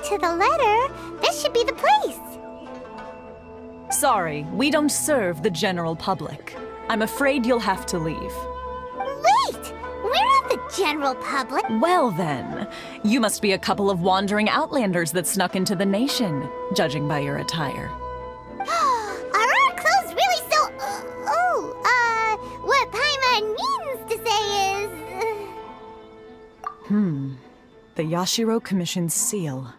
to the letter, this should be the place. Sorry, we don't serve the general public. I'm afraid you'll have to leave. Wait! We're not the general public. Well then, you must be a couple of wandering outlanders that snuck into the nation, judging by your attire. Are our clothes really so... what Paimon means to say is... The Yashiro Commission's seal.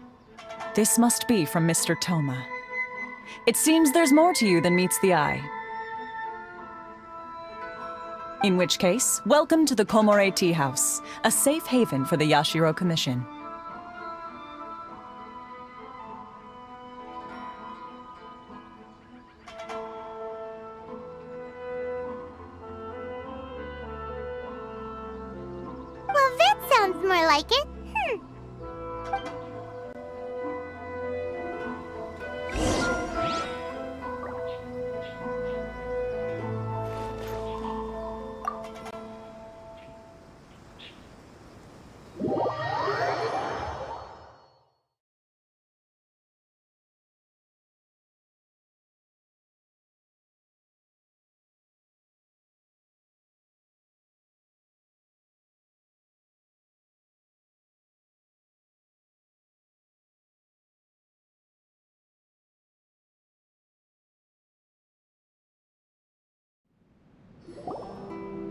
This must be from Mr. Toma. It seems there's more to you than meets the eye. In which case, welcome to the Komore Tea House, a safe haven for the Yashiro Commission. Well, that sounds more like it.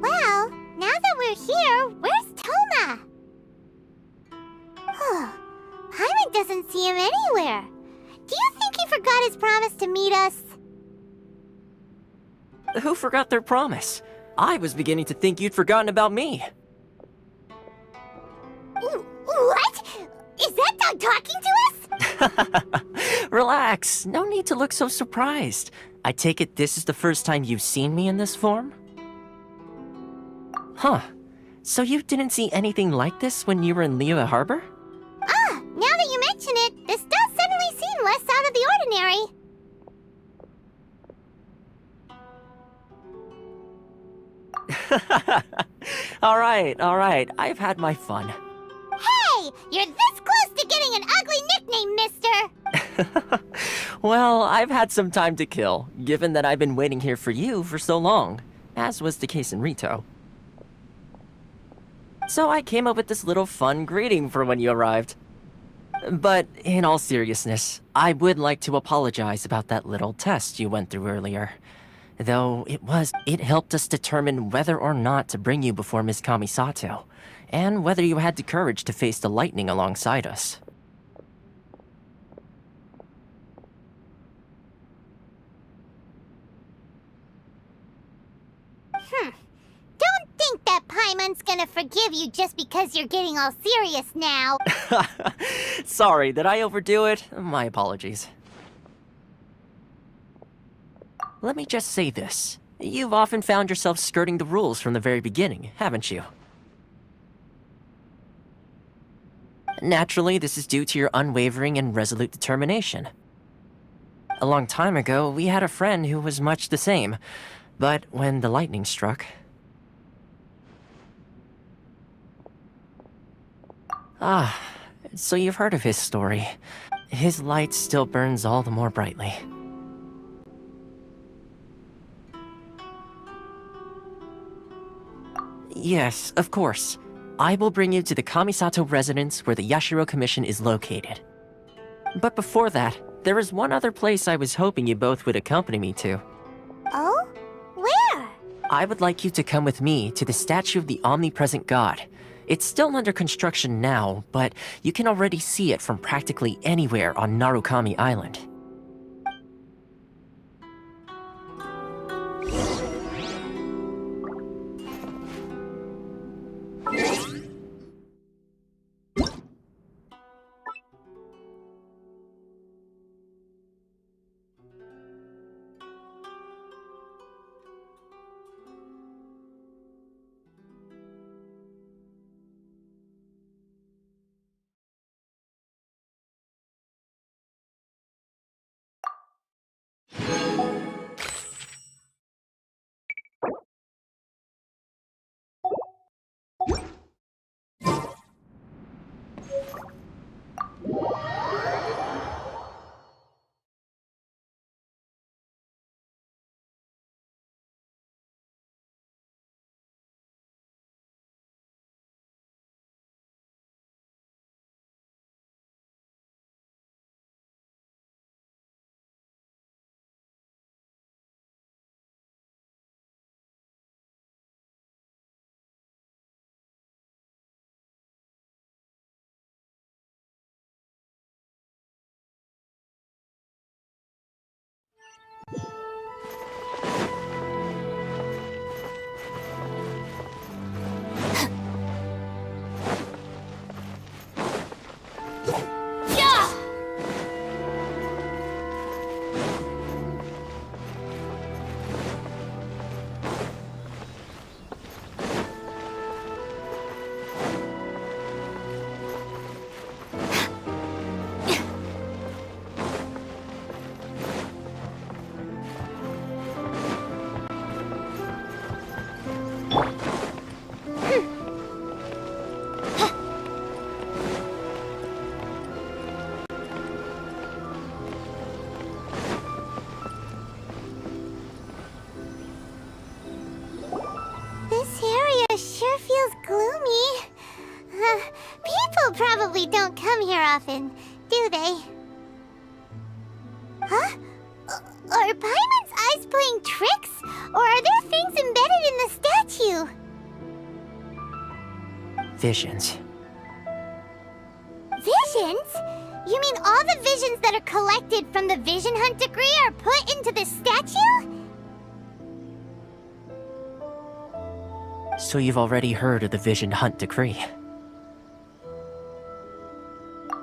Well, now that we're here, where's Toma? Paimon doesn't see him anywhere. Do you think he forgot his promise to meet us? Who forgot their promise? I was beginning to think you'd forgotten about me. What? Is that dog talking to us? Relax, no need to look so surprised. I take it this is the first time you've seen me in this form? Huh. So you didn't see anything like this when you were in Liyue Harbor? Now that you mention it, this does suddenly seem less out of the ordinary. Alright, I've had my fun. Hey! You're this close to getting an ugly nickname, mister! Well, I've had some time to kill, given that I've been waiting here for you for so long, as was the case in Rito. So I came up with this little fun greeting for when you arrived. But in all seriousness, I would like to apologize about that little test you went through earlier. Though it helped us determine whether or not to bring you before Miss Kamisato, and whether you had the courage to face the lightning alongside us. Don't think that Paimon's gonna forgive you just because you're getting all serious now. Sorry, did I overdo it? My apologies. Let me just say this. You've often found yourself skirting the rules from the very beginning, haven't you? Naturally, this is due to your unwavering and resolute determination. A long time ago, we had a friend who was much the same, but when the lightning struck... so you've heard of his story. His light still burns all the more brightly. Yes, of course. I will bring you to the Kamisato residence where the Yashiro Commission is located. But before that, there is one other place I was hoping you both would accompany me to. Oh? Where? I would like you to come with me to the statue of the omnipresent god. It's still under construction now, but you can already see it from practically anywhere on Narukami Island. don't come here often, do they? Huh? Are Paimon's eyes playing tricks? Or are there things embedded in the statue? Visions. Visions? You mean all the visions that are collected from the Vision Hunt degree are put into this statue? So you've already heard of the Vision Hunt decree.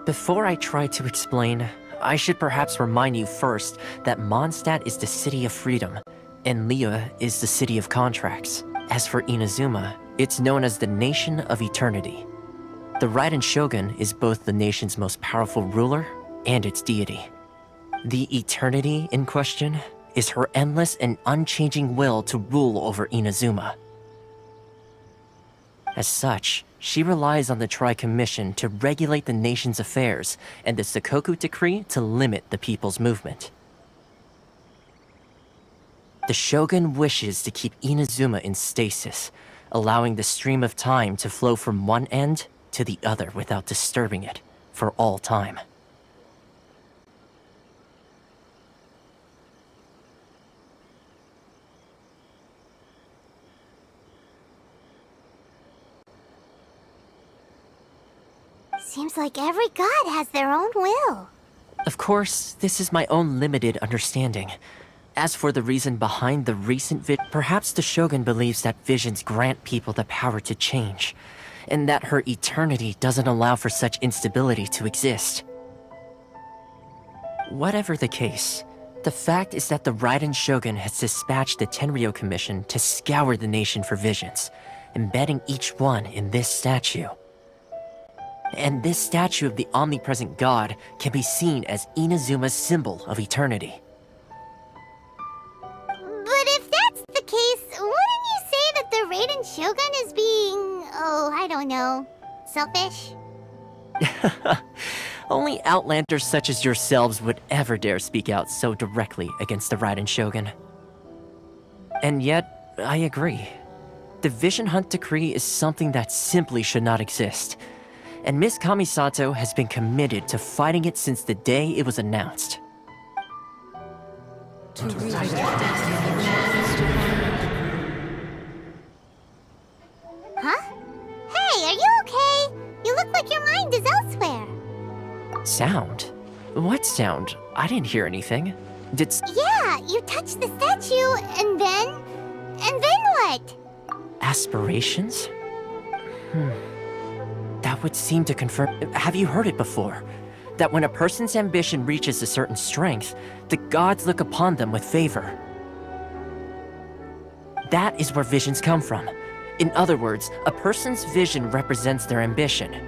Before I try to explain, I should perhaps remind you first that Mondstadt is the city of freedom, and Liyue is the city of contracts. As for Inazuma, it's known as the Nation of Eternity. The Raiden Shogun is both the nation's most powerful ruler and its deity. The Eternity in question is her endless and unchanging will to rule over Inazuma. As such, she relies on the Tri-Commission to regulate the nation's affairs and the Sakoku Decree to limit the people's movement. The Shogun wishes to keep Inazuma in stasis, allowing the stream of time to flow from one end to the other without disturbing it for all time. Seems like every god has their own will. Of course, this is my own limited understanding. As for the reason behind the recent perhaps the Shogun believes that visions grant people the power to change, and that her eternity doesn't allow for such instability to exist. Whatever the case, the fact is that the Raiden Shogun has dispatched the Tenryo Commission to scour the nation for visions, embedding each one in this statue. And this statue of the omnipresent god can be seen as Inazuma's symbol of eternity. But if that's the case, wouldn't you say that the Raiden Shogun is being, I don't know, selfish? Only outlanders such as yourselves would ever dare speak out so directly against the Raiden Shogun. And yet, I agree. The Vision Hunt decree is something that simply should not exist. And Miss Kamisato has been committed to fighting it since the day it was announced. Huh? Hey, are you okay? You look like your mind is elsewhere. Sound? What sound? I didn't hear anything. Yeah, you touched the statue, and then what? Aspirations? That would seem to confirm... Have you heard it before? That when a person's ambition reaches a certain strength, the gods look upon them with favor. That is where visions come from. In other words, a person's vision represents their ambition.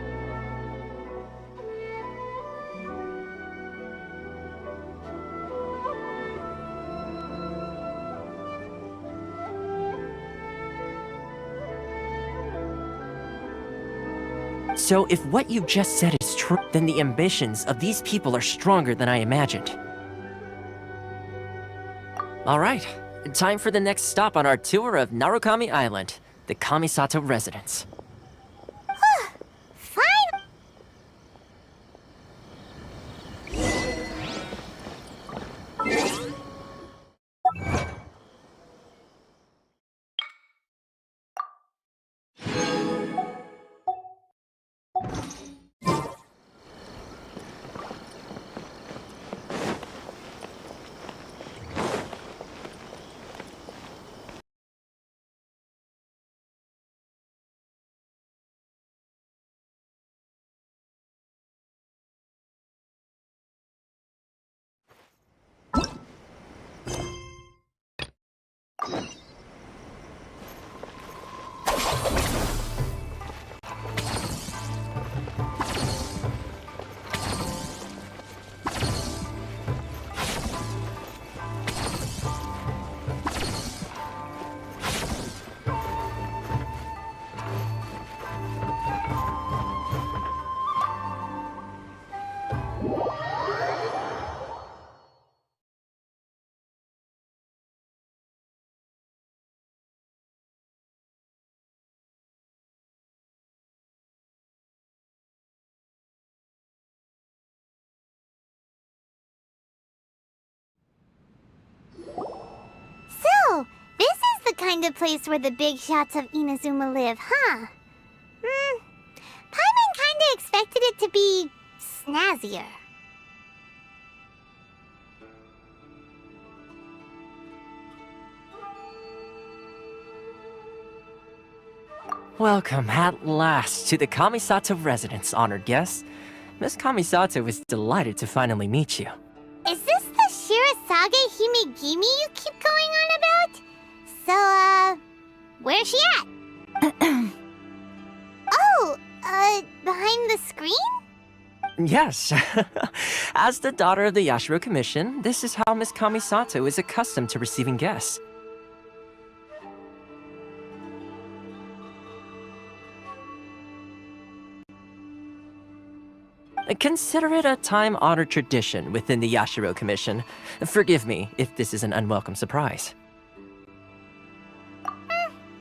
So if what you just said is true, then the ambitions of these people are stronger than I imagined. Alright, time for the next stop on our tour of Narukami Island, the Kamisato residence. kind of place where the big shots of Inazuma live, huh? Paimon kinda expected it to be snazzier. Welcome at last to the Kamisato residence, honored guests. Miss Kamisato is delighted to finally meet you. Is this the Shirasage Himegimi you keep going on about? So, where's she at? Oh, behind the screen? Yes. As the daughter of the Yashiro Commission, this is how Miss Kamisato is accustomed to receiving guests. Consider it a time-honored tradition within the Yashiro Commission. Forgive me if this is an unwelcome surprise.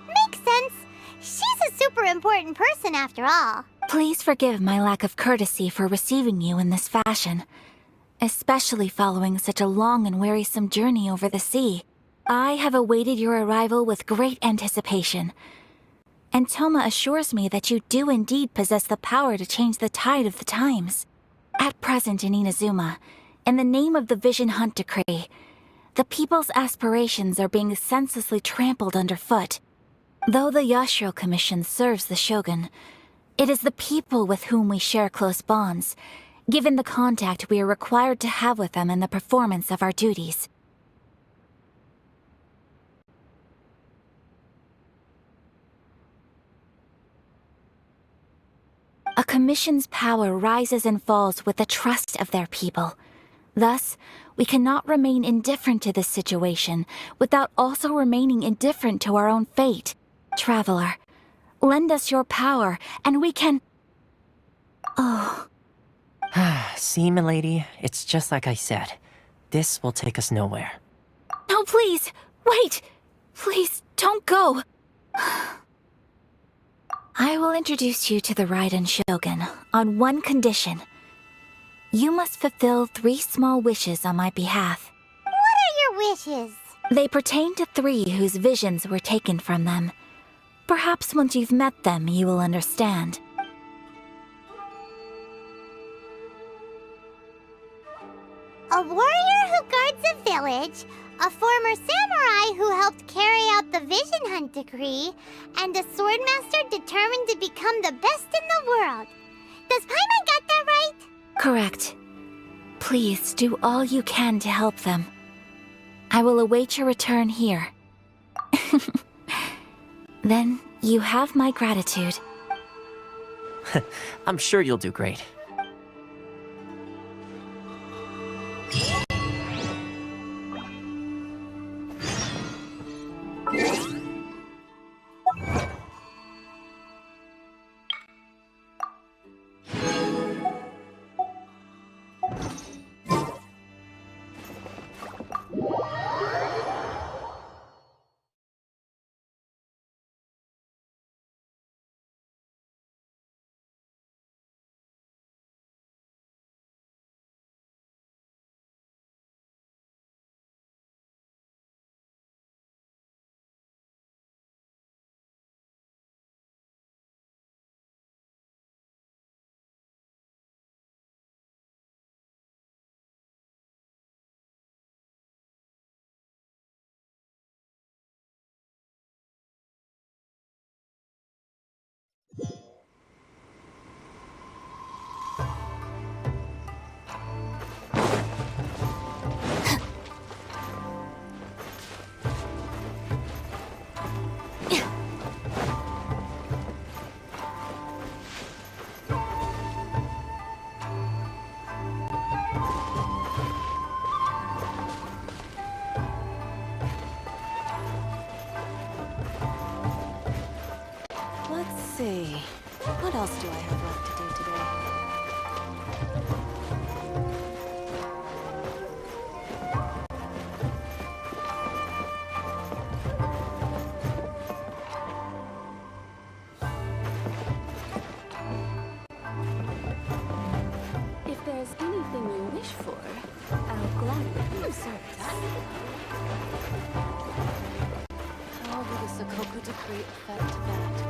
Makes sense. She's a super important person after all. Please forgive my lack of courtesy for receiving you in this fashion, especially following such a long and wearisome journey over the sea. I have awaited your arrival with great anticipation, and Toma assures me that you do indeed possess the power to change the tide of the times. At present in Inazuma, in the name of the Vision Hunt Decree, the people's aspirations are being senselessly trampled underfoot. Though the Yashiro Commission serves the Shogun, it is the people with whom we share close bonds, given the contact we are required to have with them in the performance of our duties. A commission's power rises and falls with the trust of their people. Thus, we cannot remain indifferent to this situation without also remaining indifferent to our own fate. Traveler, lend us your power, and we can... Oh. See, milady, it's just like I said. This will take us nowhere. No, please! Wait! Please, don't go! I will introduce you to the Raiden Shogun on one condition. You must fulfill 3 small wishes on my behalf. What are your wishes? They pertain to 3 whose visions were taken from them. Perhaps once you've met them, you will understand. A warrior who guards a village, a former samurai who helped carry out the Vision Hunt Decree, and a swordmaster determined to become the best in the world. Does Paimon got that right? Correct. Please do all you can to help them. I will await your return here. Then you have my gratitude. I'm sure you'll do great. Let's see. What else do I have left to do today? If there's anything you wish for, I'll gladly be of service. All the Koku decree affect that?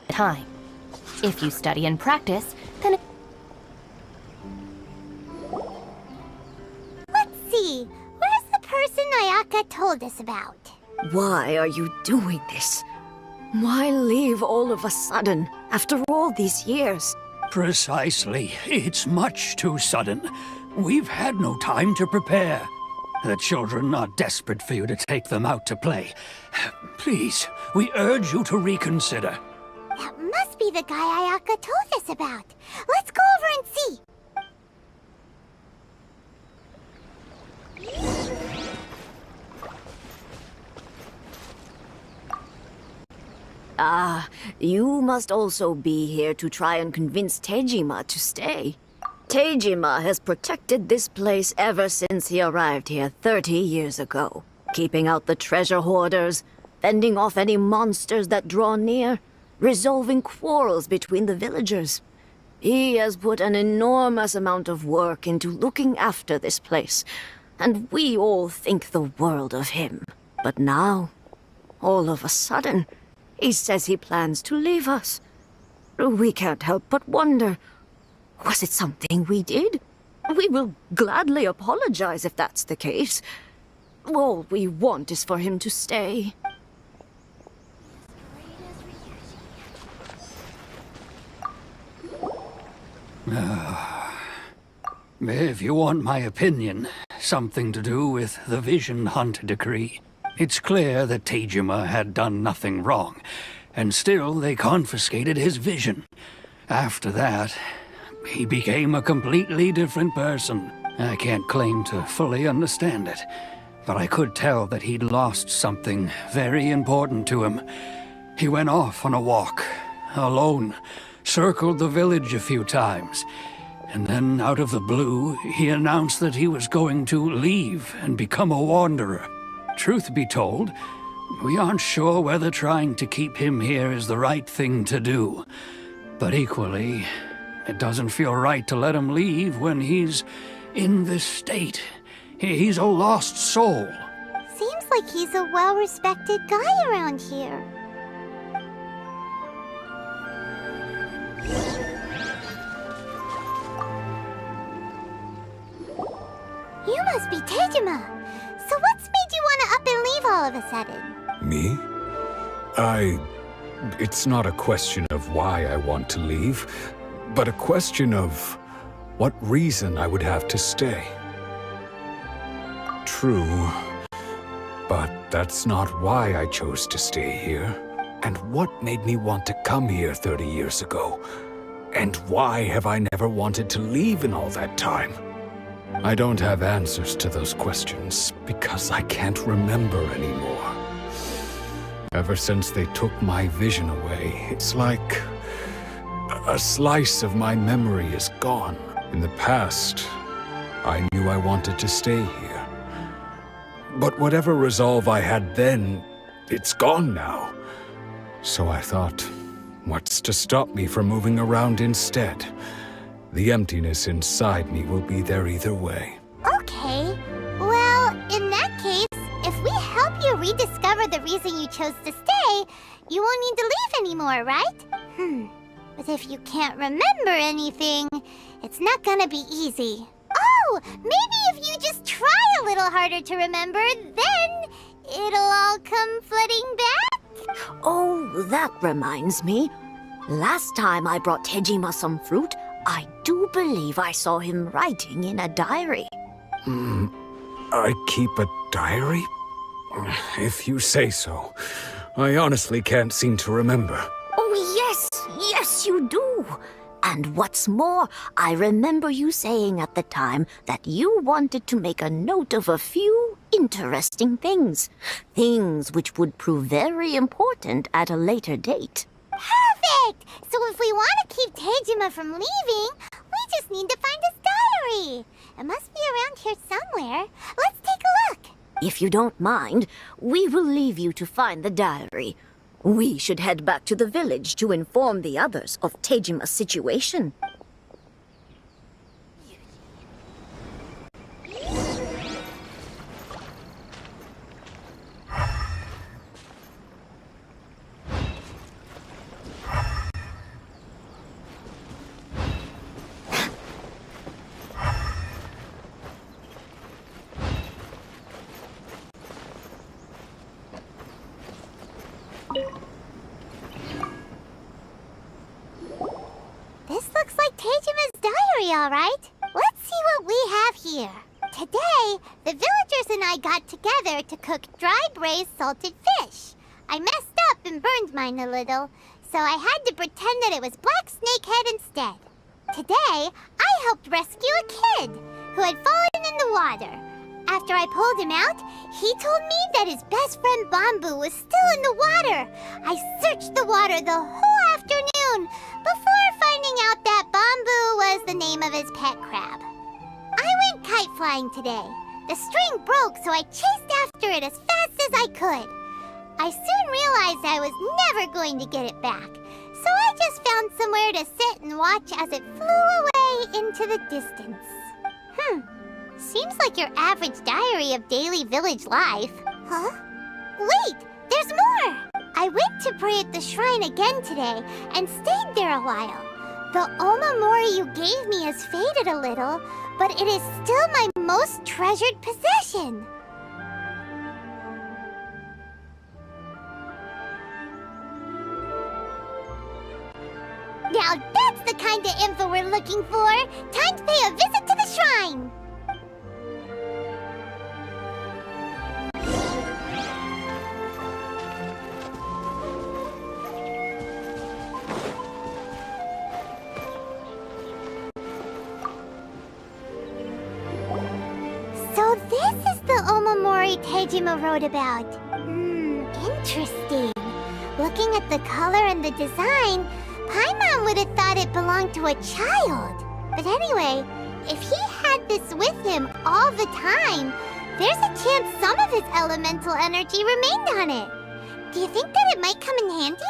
Time. If you study and practice, then Let's see. Where's the person Ayaka told us about? Why are you doing this? Why leave all of a sudden, after all these years? Precisely. It's much too sudden. We've had no time to prepare. The children are desperate for you to take them out to play. Please, we urge you to reconsider. That must be the guy Ayaka told us about. Let's go over and see. You must also be here to try and convince Tejima to stay. Tejima has protected this place ever since he arrived here 30 years ago, keeping out the treasure hoarders, fending off any monsters that draw near, resolving quarrels between the villagers. He has put an enormous amount of work into looking after this place, and we all think the world of him. But now, all of a sudden, he says he plans to leave us. We can't help but wonder, was it something we did? We will gladly apologize if that's the case. All we want is for him to stay. If you want my opinion, something to do with the Vision Hunt decree. It's clear that Tejima had done nothing wrong, and still they confiscated his vision. After that, he became a completely different person. I can't claim to fully understand it, but I could tell that he'd lost something very important to him. He went off on a walk, alone, circled the village a few times, and then out of the blue, he announced that he was going to leave and become a wanderer. Truth be told, we aren't sure whether trying to keep him here is the right thing to do. But equally, it doesn't feel right to let him leave when he's in this state. He's a lost soul. Seems like he's a well-respected guy around here. You must be Tejima. So what's made you want to up and leave all of a sudden? Me? It's not a question of why I want to leave, but a question of what reason I would have to stay. True, but that's not why I chose to stay here. And what made me want to come here 30 years ago? And why have I never wanted to leave in all that time? I don't have answers to those questions because I can't remember anymore. Ever since they took my vision away, it's like a slice of my memory is gone. In the past, I knew I wanted to stay here. But whatever resolve I had then, it's gone now. So I thought, what's to stop me from moving around instead? The emptiness inside me will be there either way. Okay. Well, in that case, if we help you rediscover the reason you chose to stay, you won't need to leave anymore, right? But if you can't remember anything, it's not gonna be easy. Oh, maybe if you just try a little harder to remember, then it'll all come flooding back? Oh, that reminds me. Last time I brought Tejima some fruit, I do believe I saw him writing in a diary. I keep a diary? If you say so. I honestly can't seem to remember. Oh, yes, you do. And what's more, I remember you saying at the time that you wanted to make a note of a few interesting things. Things which would prove very important at a later date. Perfect! So if we want to keep Tejima from leaving, we just need to find his diary. It must be around here somewhere. Let's take a look. If you don't mind, we will leave you to find the diary. We should head back to the village to inform the others of Tejima's situation. This looks like Tejima's diary, all right. Let's see what we have here. Today, the villagers and I got together to cook dry braised salted fish. I messed up and burned mine a little, so I had to pretend that it was black snakehead instead. Today, I helped rescue a kid who had fallen in the water. After I pulled him out, he told me that his best friend Bamboo was still in the water. I searched the water the whole afternoon before finding out that Bamboo was the name of his pet crab. I went kite flying today. The string broke, so I chased after it as fast as I could. I soon realized I was never going to get it back, so I just found somewhere to sit and watch as it flew away into the distance. Seems like your average diary of daily village life. Huh? Wait, there's more! I went to pray at the shrine again today and stayed there a while. The Omamori you gave me has faded a little, but it is still my most treasured possession. Now that's the kind of info we're looking for. Time to pay a visit to the shrine. So this is the Omamori Tejima wrote about. Interesting. Looking at the color and the design, Paimon would have thought it belonged to a child. But anyway, if he had this with him all the time, there's a chance some of his elemental energy remained on it. Do you think that it might come in handy?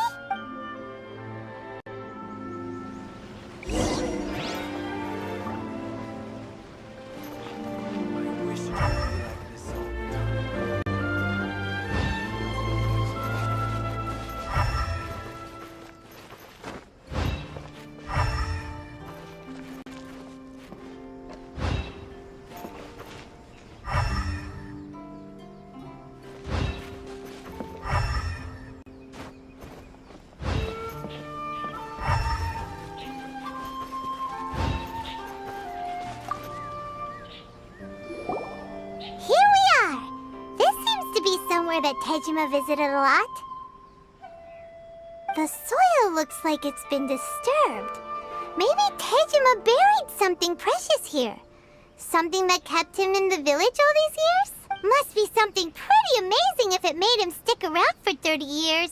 That Tejima visited a lot. The soil looks like it's been disturbed. Maybe Tejima buried something precious here. Something that kept him in the village all these years? Must be something pretty amazing if it made him stick around for 30 years.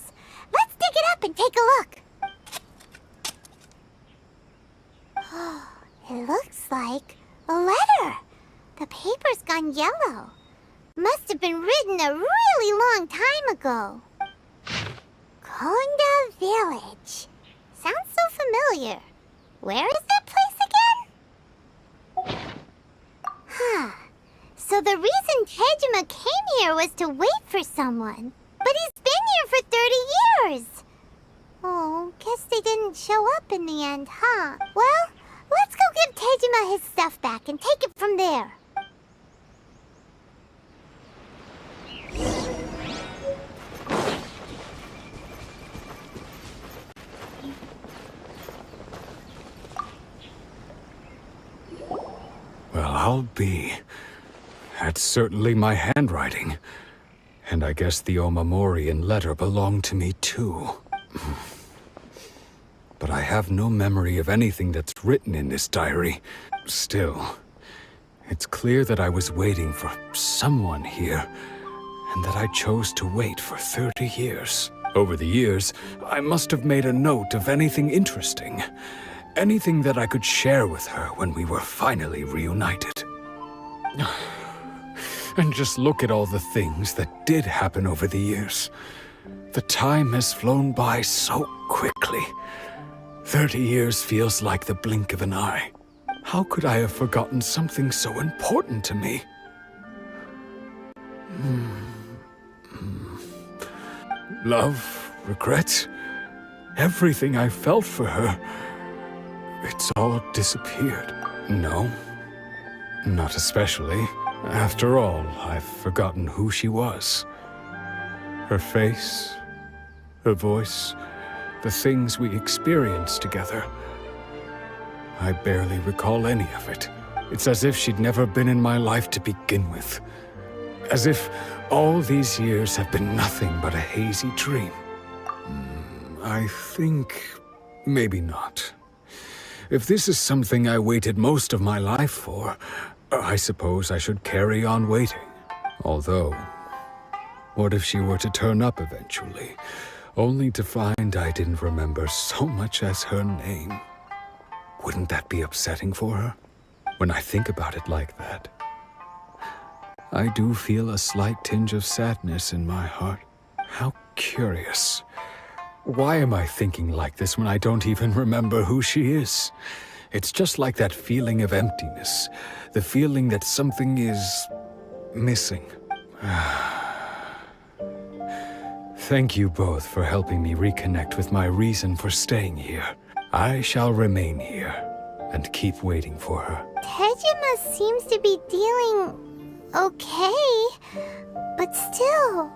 Let's dig it up and take a look. It looks like a letter. The paper's gone yellow. Must have been written a really long time ago. Konda Village. Sounds so familiar. Where is that place again? So the reason Tejima came here was to wait for someone. But he's been here for 30 years. Oh, guess they didn't show up in the end, huh? Well, let's go give Tejima his stuff back and take it from there. Well, I'll be. That's certainly my handwriting. And I guess the Omamorian letter belonged to me too. But I have no memory of anything that's written in this diary. Still, it's clear that I was waiting for someone here, and that I chose to wait for 30 years. Over the years, I must have made a note of anything interesting. Anything that I could share with her when we were finally reunited. And just look at all the things that did happen over the years. The time has flown by so quickly. 30 years feels like the blink of an eye. How could I have forgotten something so important to me? Love, regret, everything I felt for her. It's all disappeared. No, not especially. After all, I've forgotten who she was. Her face, her voice, the things we experienced together. I barely recall any of it. It's as if she'd never been in my life to begin with. As if all these years have been nothing but a hazy dream. I think maybe not. If this is something I waited most of my life for, I suppose I should carry on waiting. Although, what if she were to turn up eventually, only to find I didn't remember so much as her name? Wouldn't that be upsetting for her? When I think about it like that, I do feel a slight tinge of sadness in my heart. How curious. Why am I thinking like this when I don't even remember who she is? It's just like that feeling of emptiness. The feeling that something is missing. Thank you both for helping me reconnect with my reason for staying here. I shall remain here and keep waiting for her. Tejima seems to be dealing okay, but still,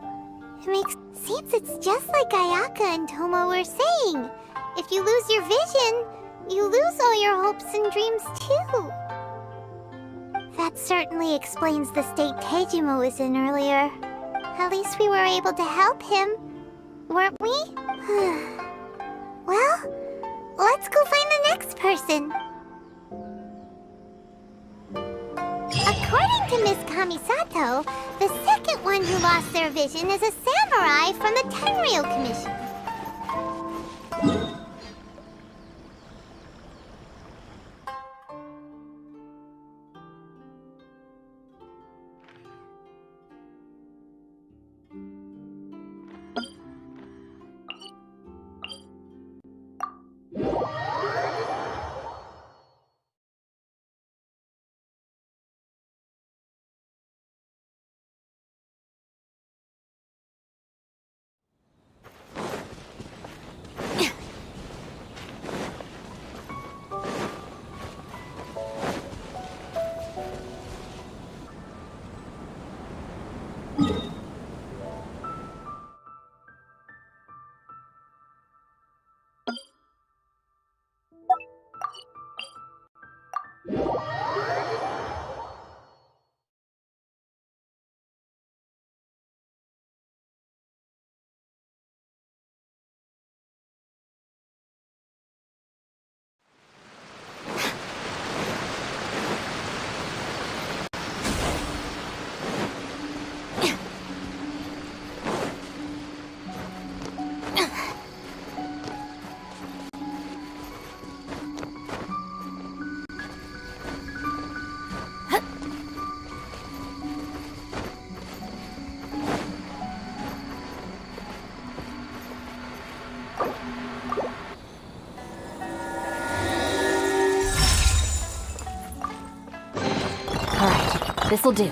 seems it's just like Ayaka and Toma were saying. If you lose your vision, you lose all your hopes and dreams too. That certainly explains the state Tejima was in earlier. At least we were able to help him, weren't we? Well, let's go find the next person. According to Miss Kamisato, the second one who lost their vision is a samurai from the Tenryou Commission. This'll do.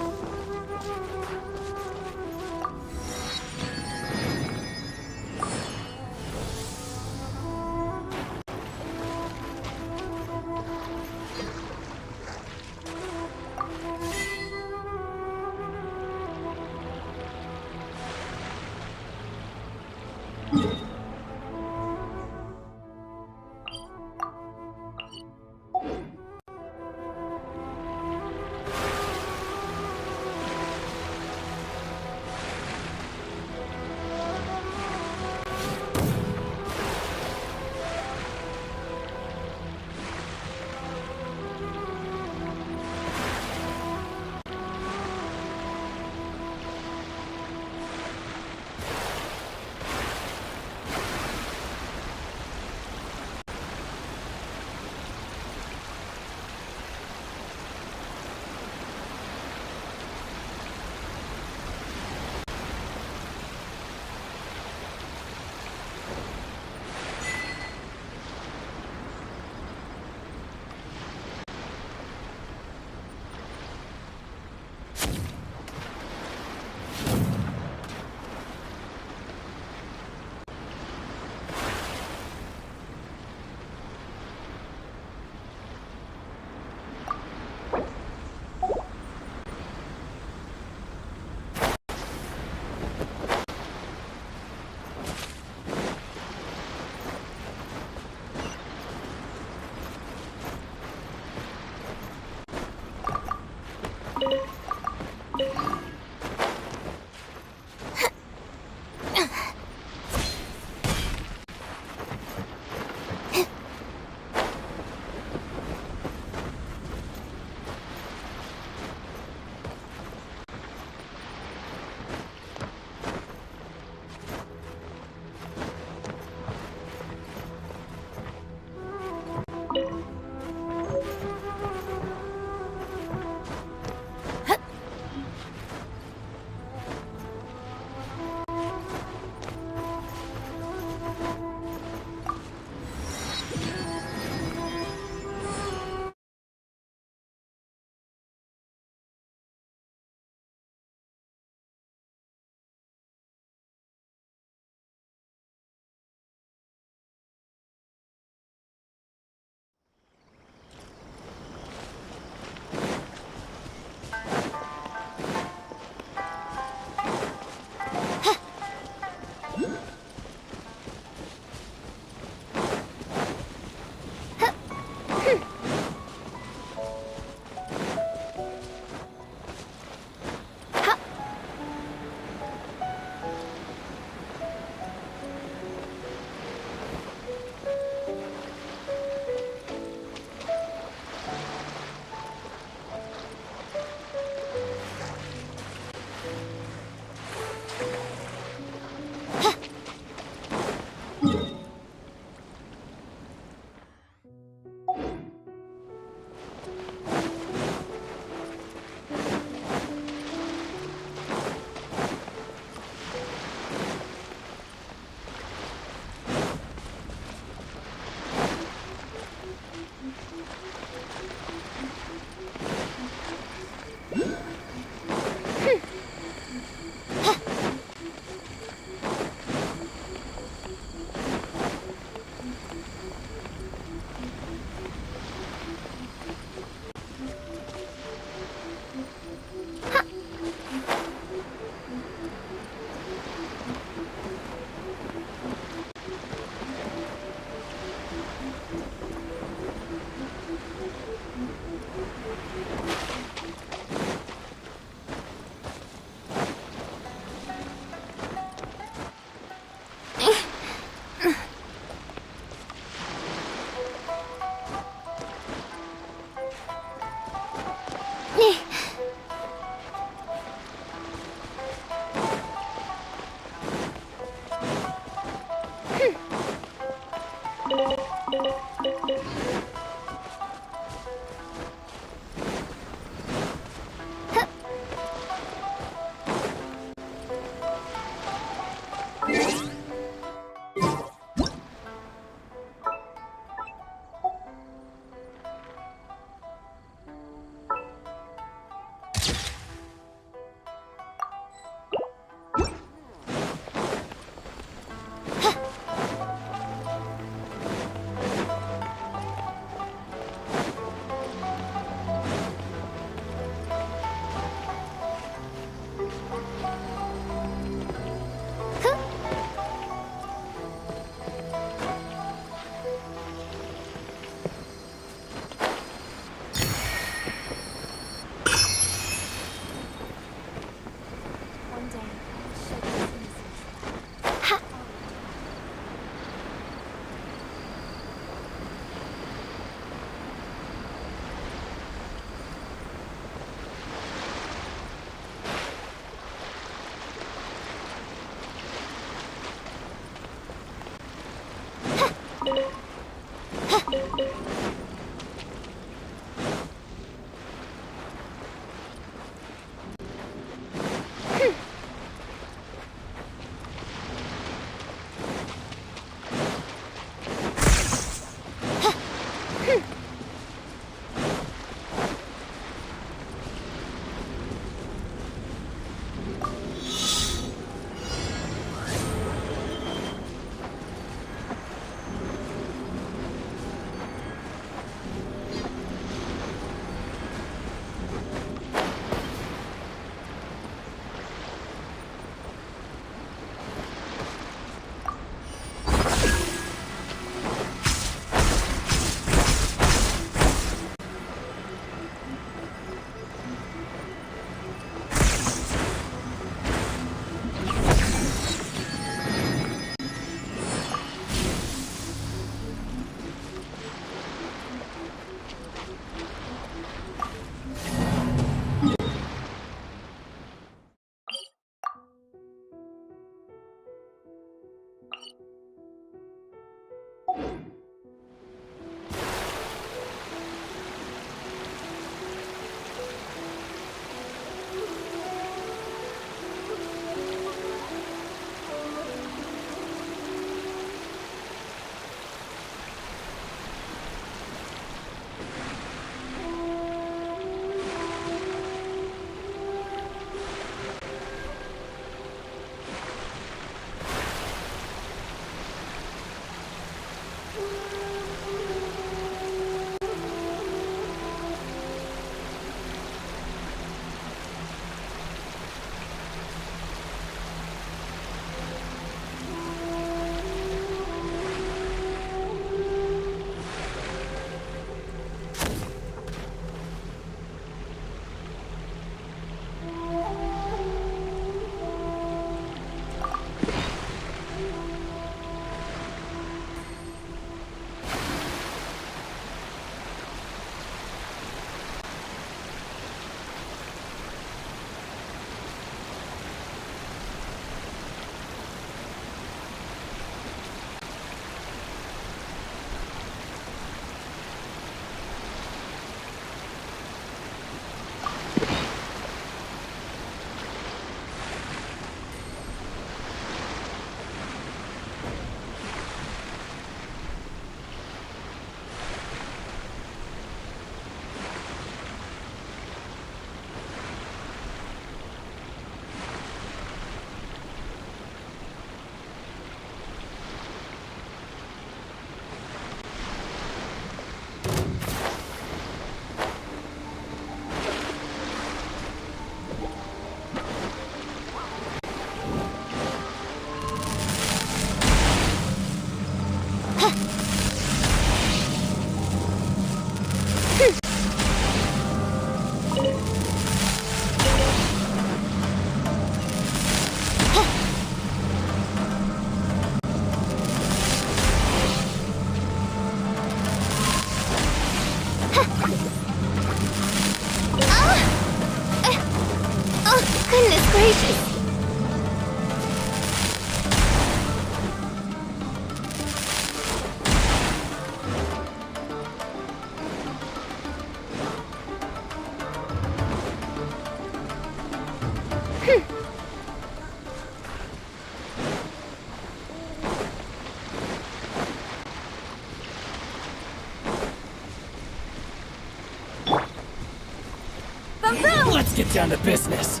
get down to business.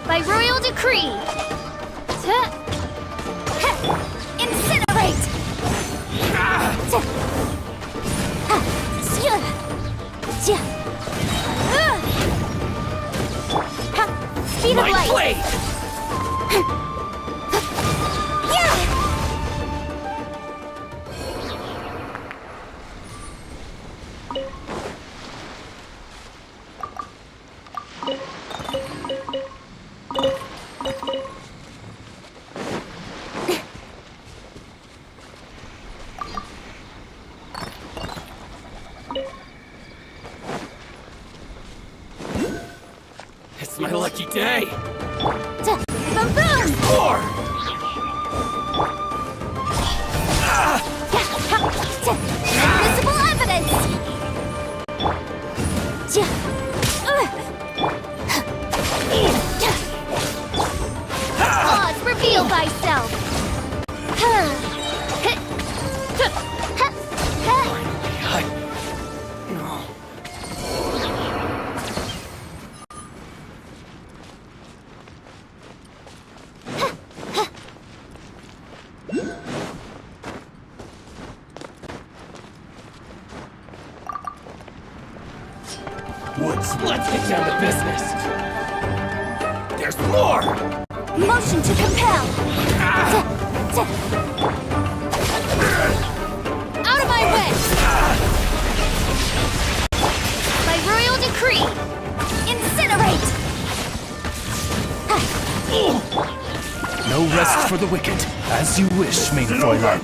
By royal decree. Incinerate! Speed of light! blade! It's my lucky day! Boom boom! More! Invisible evidence! Odds reveal thyself! Let's get down to business! There's more! Motion to compel! Out of my way! By royal decree! Incinerate! No rest for the wicked. As you wish, main Fräulein.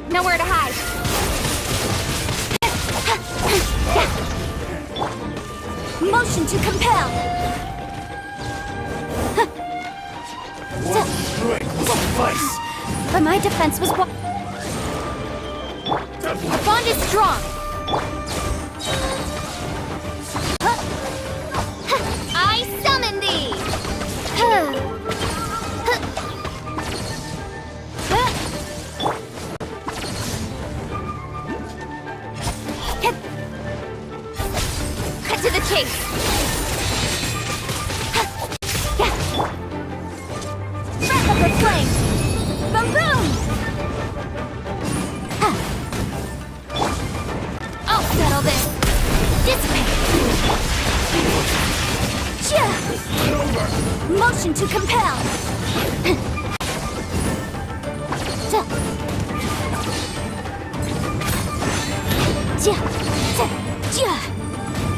Nowhere to hide. Motion to compel. One strength will suffice. But my defense was our bond is strong. I summon thee. Cut to the chase. Breath of the flame. Boom boom. I'll settle this. Dissipate. Motion to compel.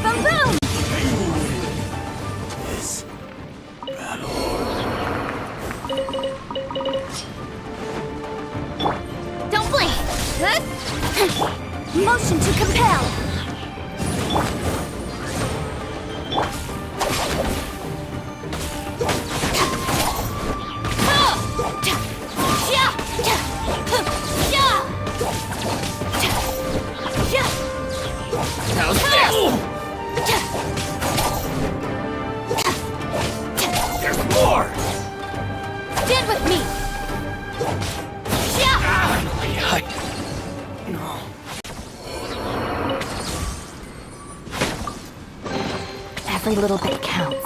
Boom boom. Don't blink. Motion to compel. How's this? There's more! Stand with me. Every little bit counts.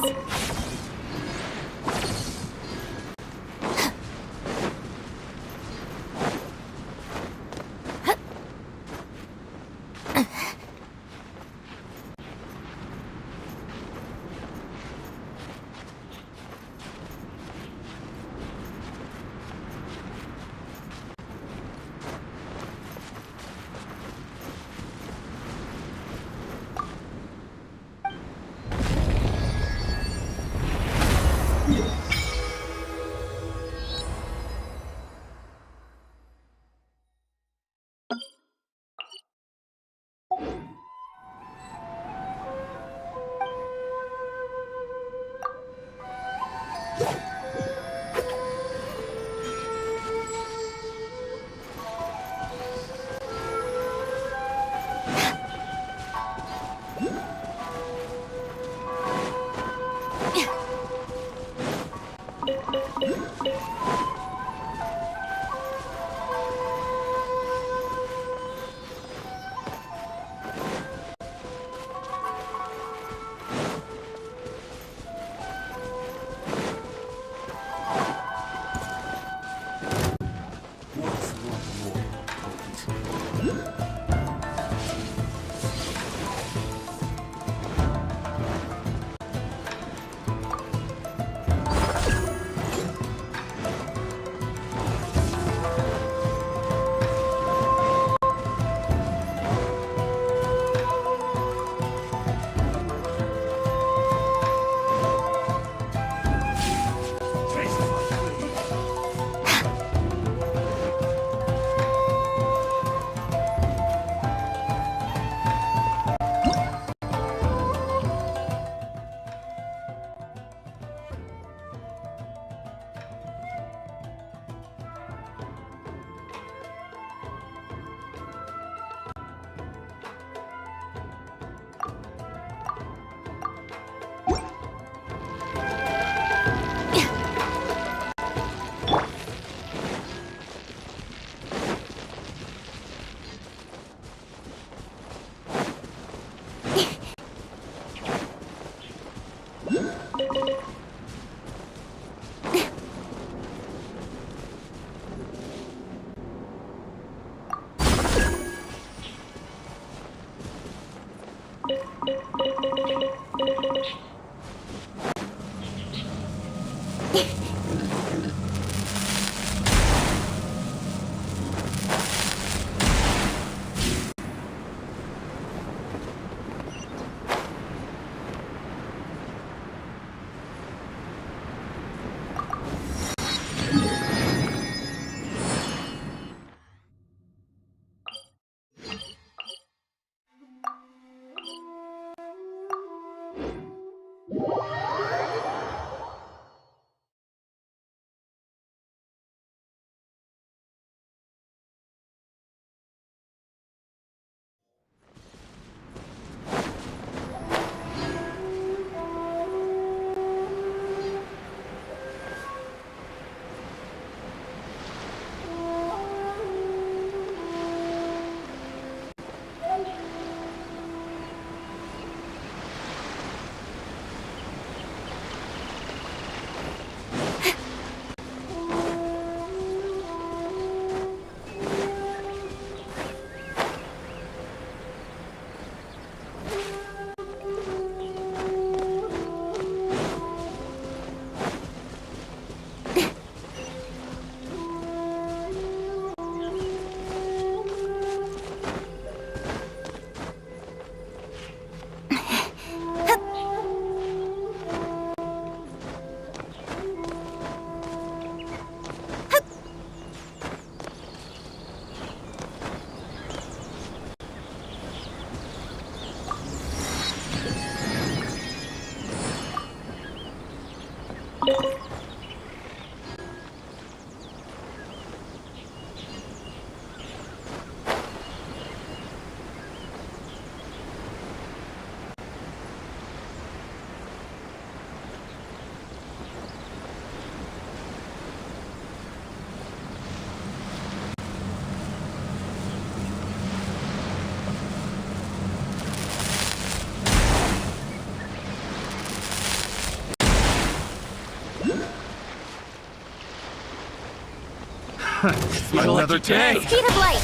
Another day! Speed of light!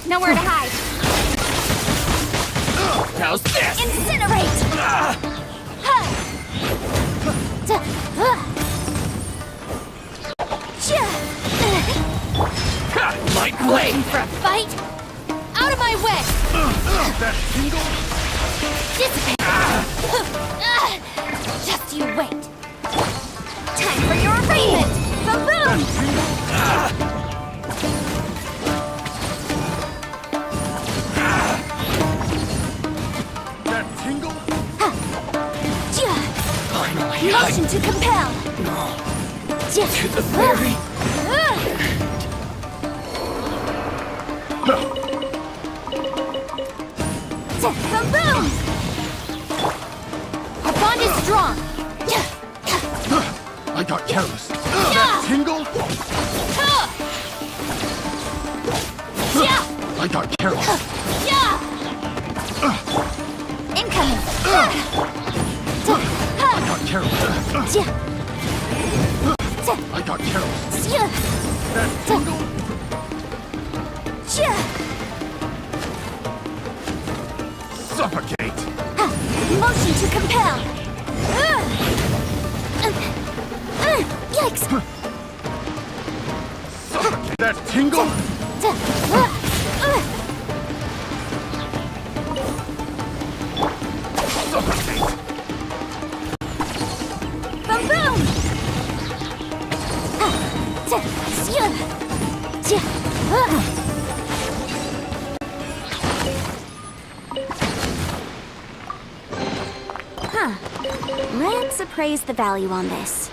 Nowhere to hide! How's this? Incinerate! Light blade! Looking for a fight? Out of my way! That tingle? Dissipate! Just you wait! Time for your arraignment! Boom! That tingle? Finally, motion to compel! To the very... Boom! Our bond is strong! I got careless. That tingle? I got careless. Incoming! I got careless. I got careless. That tingle? Suffocate! Motion to compel! Yikes! Suffocate! That tingle? Suffocate! Boom! Huh. Let's appraise the value on this.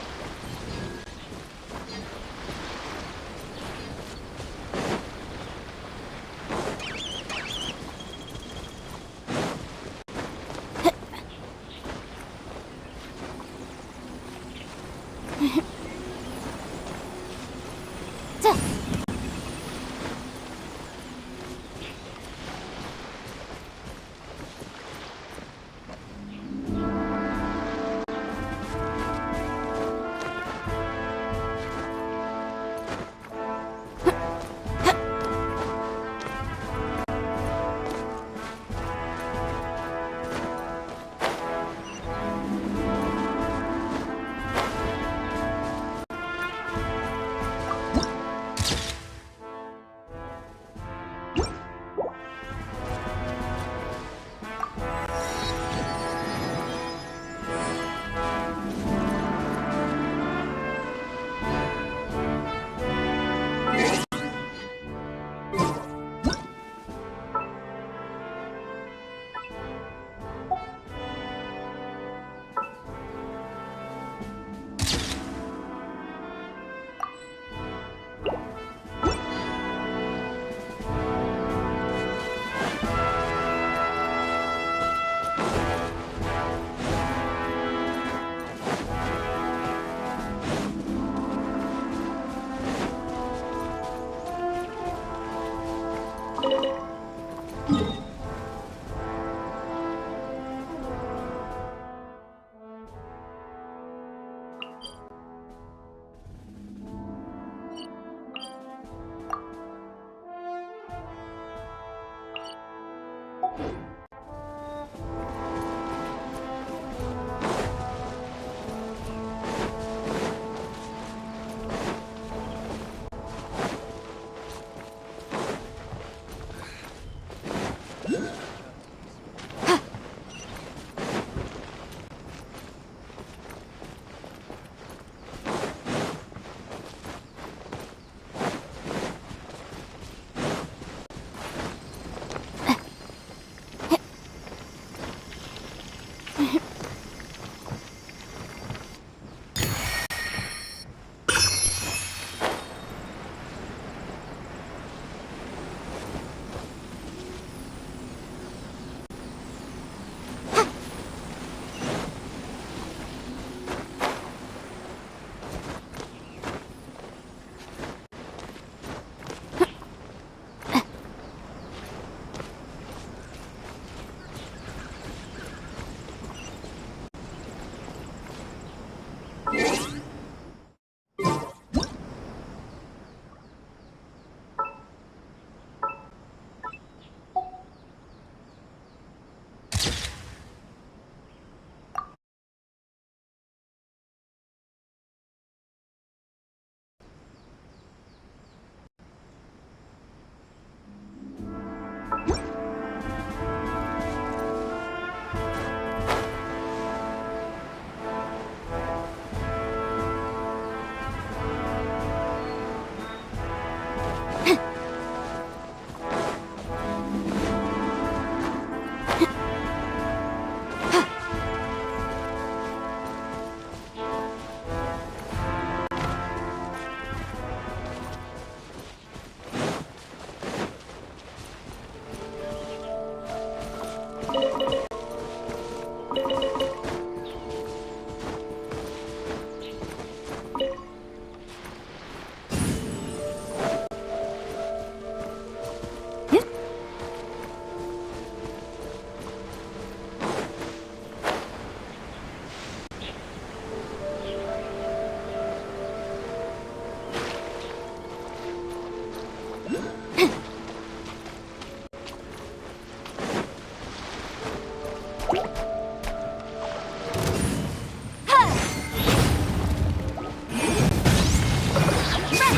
Wrap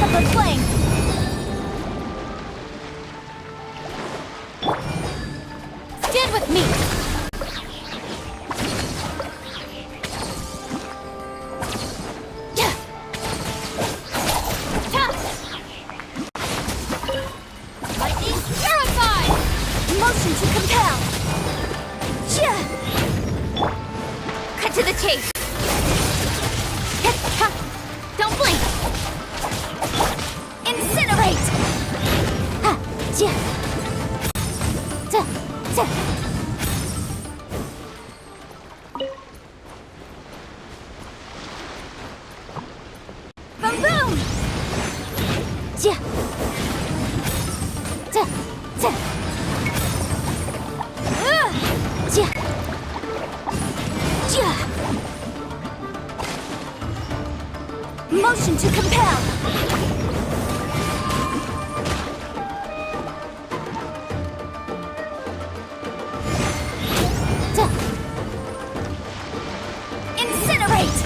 up the flame! Stand with me! Lightning purify! Motion to compel! Cut to the chase! Don't blink! Incinerate! Boom boom! Motion to compel! Incinerate!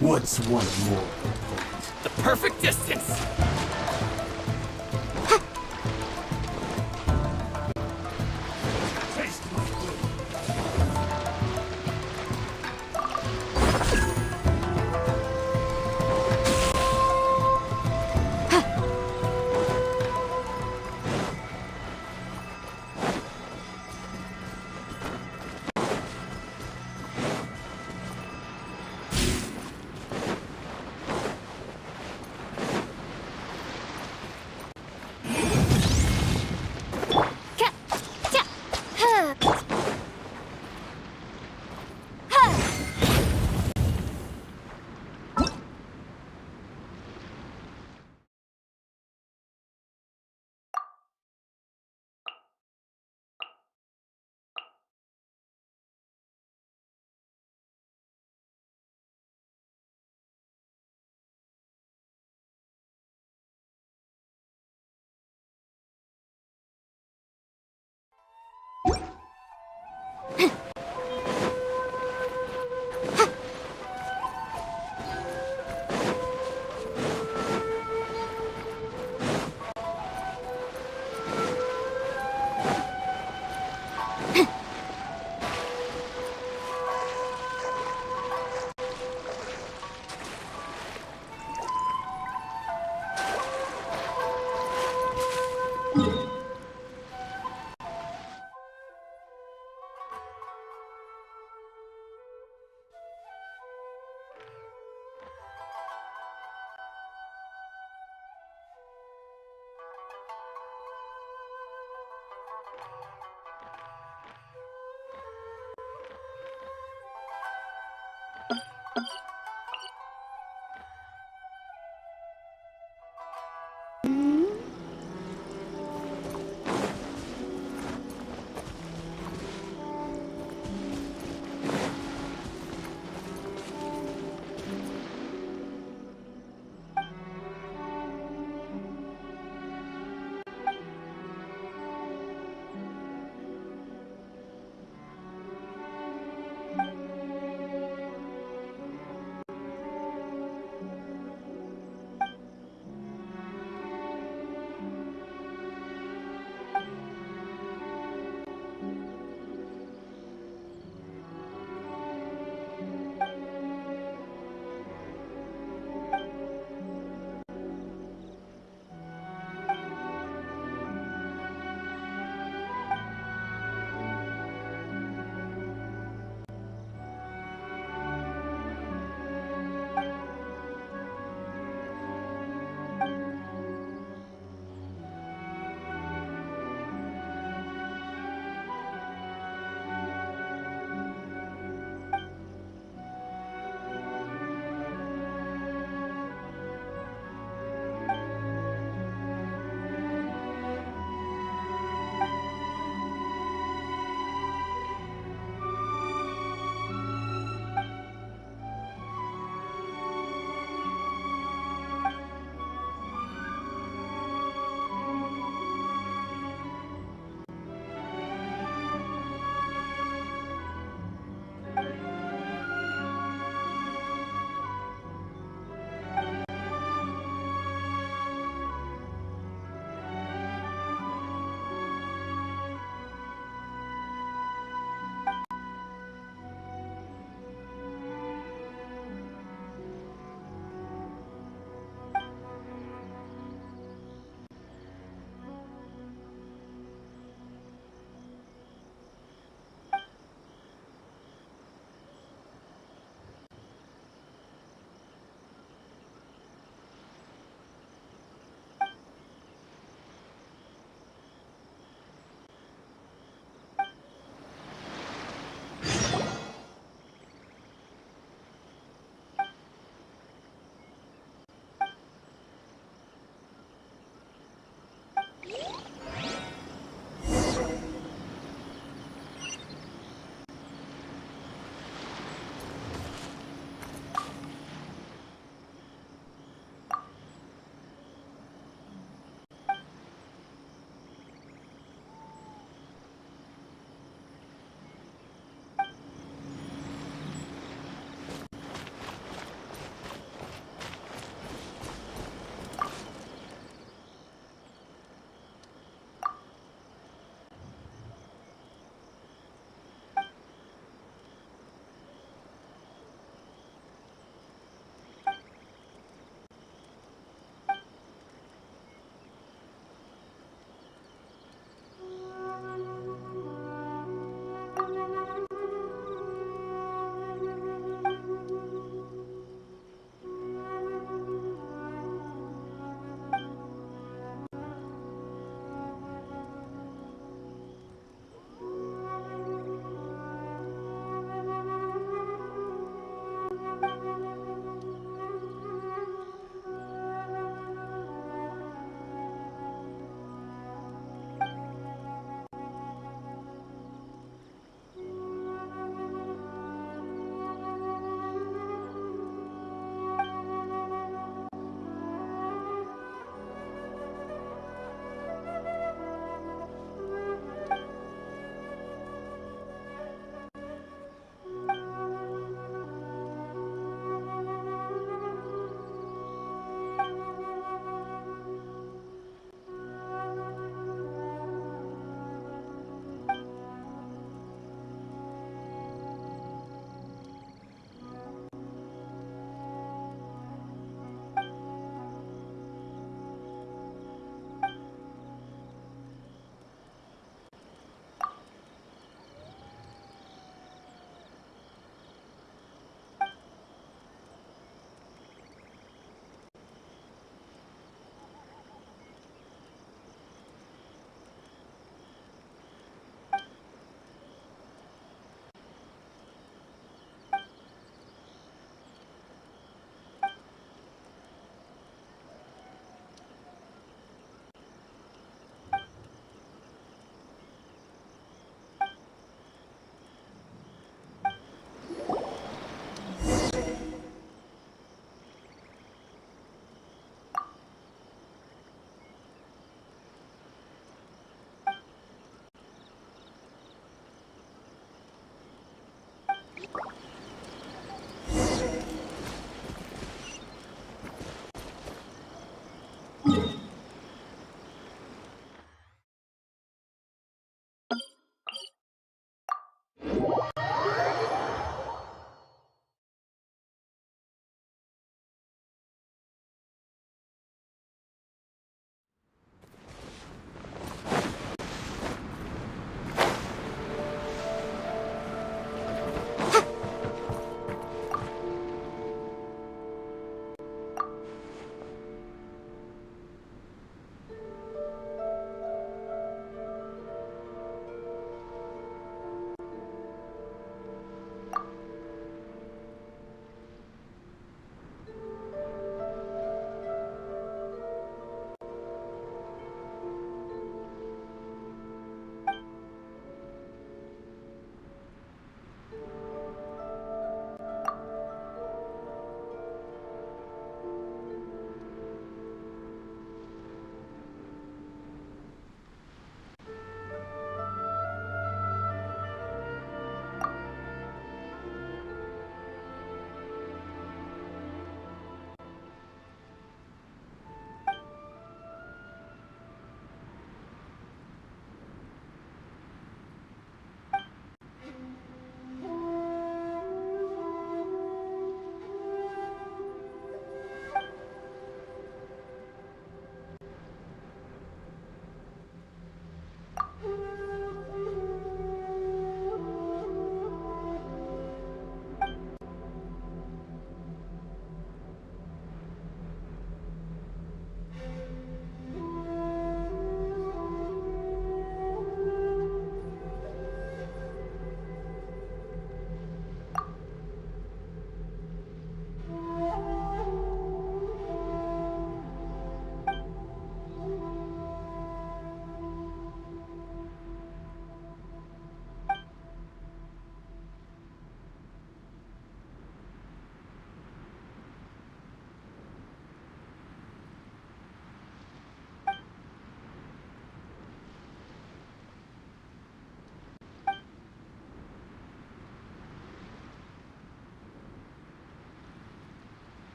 What's one more? The perfect distance!